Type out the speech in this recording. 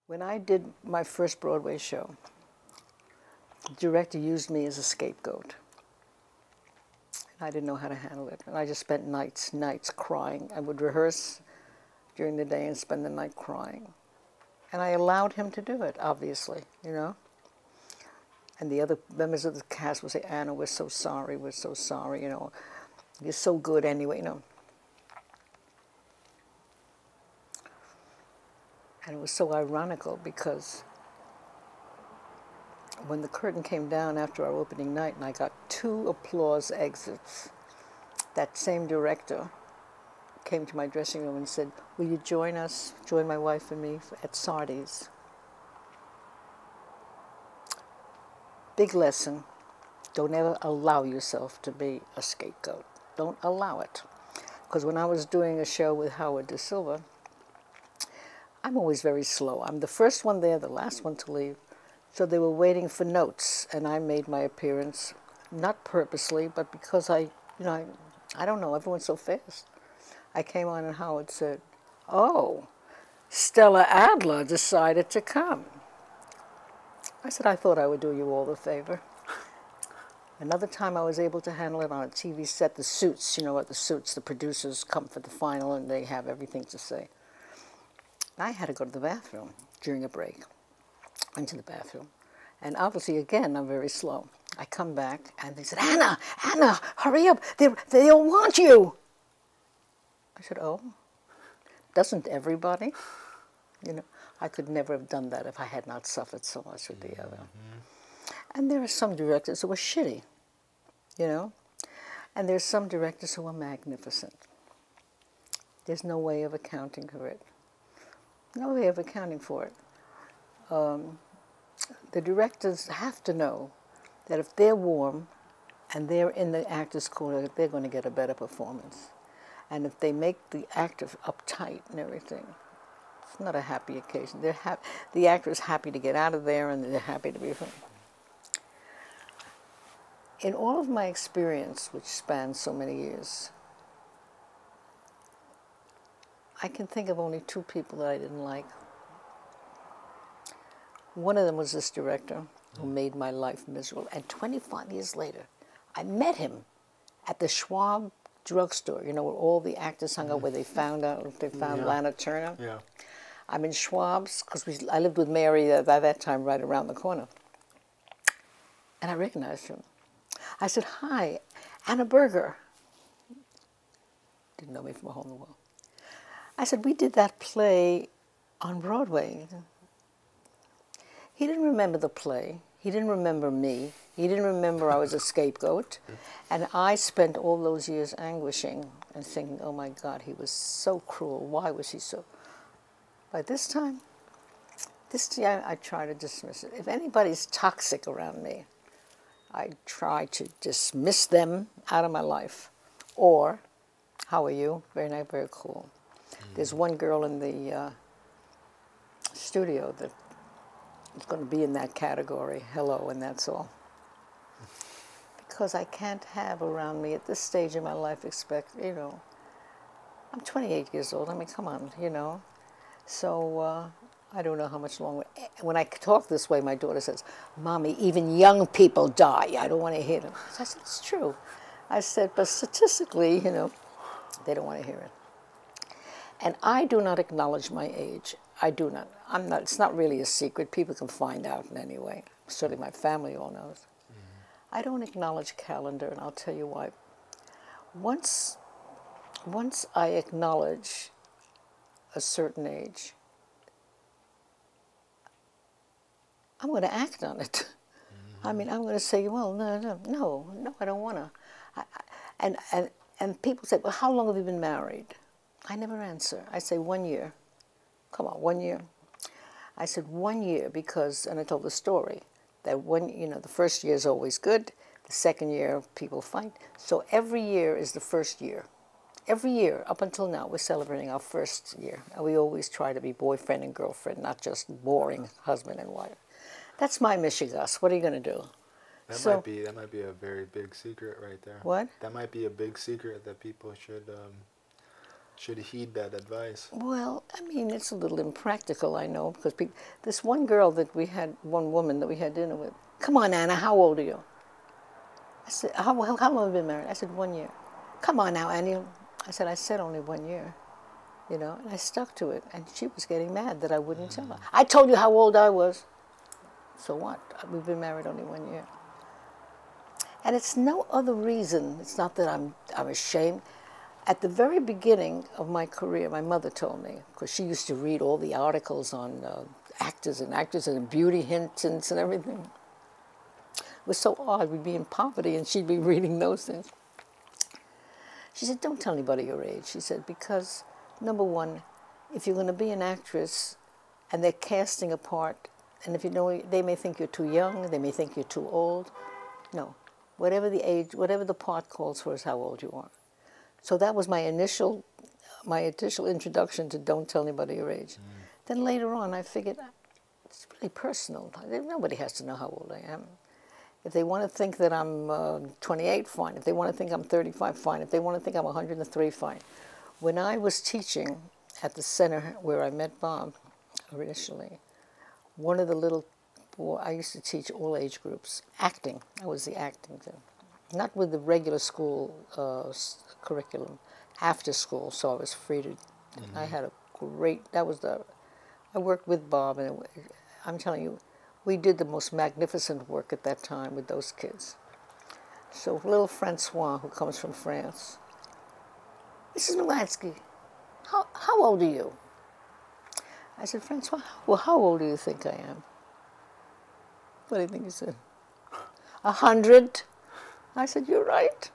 When I did my first Broadway show, the director used me as a scapegoat. I didn't know how to handle it. And I just spent nights crying. I would rehearse during the day and spend the night crying. And I allowed him to do it, obviously, you know. And the other members of the cast would say, Anna, we're so sorry, you know. You're so good anyway, you know. And it was so ironical because when the curtain came down after our opening night and I got 2 applause exits, that same director came to my dressing room and said, will you join us, join my wife and me at Sardi's? Big lesson. Don't ever allow yourself to be a scapegoat. Don't allow it. Because when I was doing a show with Howard Da Silva, I'm always very slow. I'm the first one there, the last one to leave. So they were waiting for notes, and I made my appearance, not purposely, but because I don't know, everyone's so fast. I came on and Howard said, oh, Stella Adler decided to come. I said, I thought I would do you all the favor. Another time I was able to handle it on a TV set, the suits, you know what, the suits, the producers come for the final and they have everything to say. I had to go to the bathroom during a break. Into the bathroom. And obviously, again, I'm very slow. I come back and they said, Anna, hurry up. They don't want you. I said, oh, doesn't everybody? You know, I could never have done that if I had not suffered so much with the other. And there are some directors who are shitty, you know, and there's some directors who are magnificent. There's no way of accounting for it. No way of accounting for it. The directors have to know that if they're warm and they're in the actor's corner, they're going to get a better performance. And if they make the actor uptight and everything, it's not a happy occasion. The actor is happy to get out of there and they're happy to be home. In all of my experience, which spans so many years, I can think of only 2 people that I didn't like. One of them was this director who made my life miserable. And 25 years later, I met him at the Schwab drugstore, you know, where all the actors hung out, where they found Lana Turner. Yeah. I'm in Schwab's, because I lived with Mary by that time right around the corner. And I recognized him. I said, hi, Anna Berger. Didn't know me from a hole in the wall. I said, we did that play on Broadway. He didn't remember the play. He didn't remember me. He didn't remember I was a scapegoat. And I spent all those years anguishing and thinking, oh my God, he was so cruel. Why was he so? By this time, I try to dismiss it. If anybody's toxic around me, I try to dismiss them out of my life. Or, how are you? Very nice, very cool. There's one girl in the studio that is going to be in that category, hello, and that's all. Because I can't have around me at this stage in my life you know, I'm 28 years old, I mean, come on, you know. So I don't know how much longer. When I talk this way, my daughter says, Mommy, even young people die. I don't want to hear them. So I said, it's true. I said, but statistically, you know, they don't want to hear it. And I do not acknowledge my age. I do not. It's not really a secret. People can find out in any way. Certainly my family all knows. I don't acknowledge calendar, and I'll tell you why. Once I acknowledge a certain age, I'm going to act on it. I mean, I'm going to say, well, no, I don't want to. And people say, well, how long have you been married? I never answer. I say 1 year. Come on, 1 year. I said 1 year because, and I told the story, that the first year is always good. The second year, people fight. So every year is the first year. Every year, up until now, we're celebrating our first year. And we always try to be boyfriend and girlfriend, not just boring husband and wife. That's my Michigas. What are you going to do? That might be a very big secret right there. What? That might be a big secret that people should heed that advice. Well, I mean, it's a little impractical, I know, because this one girl that we had, one woman that we had dinner with, come on, Anna, how old are you? I said, how long have you been married? I said, 1 year. Come on now, Annie. I said only 1 year, you know, and I stuck to it. And she was getting mad that I wouldn't tell her. I told you how old I was. So what? We've been married only 1 year. And it's no other reason. It's not that I'm ashamed. At the very beginning of my career, my mother told me, because she used to read all the articles on actors and actresses and beauty hints and everything. It was so odd. We'd be in poverty and she'd be reading those things. She said, don't tell anybody your age. She said, because, number one, if you're going to be an actress and they're casting a part, and if you know, they may think you're too young, they may think you're too old. No. Whatever the age, whatever the part calls for is how old you are. So that was my initial introduction to don't tell anybody your age. Then later on, I figured, it's really personal. Nobody has to know how old I am. If they want to think that I'm 28, fine. If they want to think I'm 35, fine. If they want to think I'm 103, fine. When I was teaching at the center where I met Bob initially, one of the little boys, I used to teach all age groups, acting. I was the acting thing. Not with the regular school curriculum, after school, so I was free to, I had a great, I worked with Bob, and I'm telling you, we did the most magnificent work at that time with those kids. So little Francois, who comes from France, Mrs. Mulansky, how old are you? I said, Francois, well, how old do you think I am? What do you think he said? 100. I said, you're right.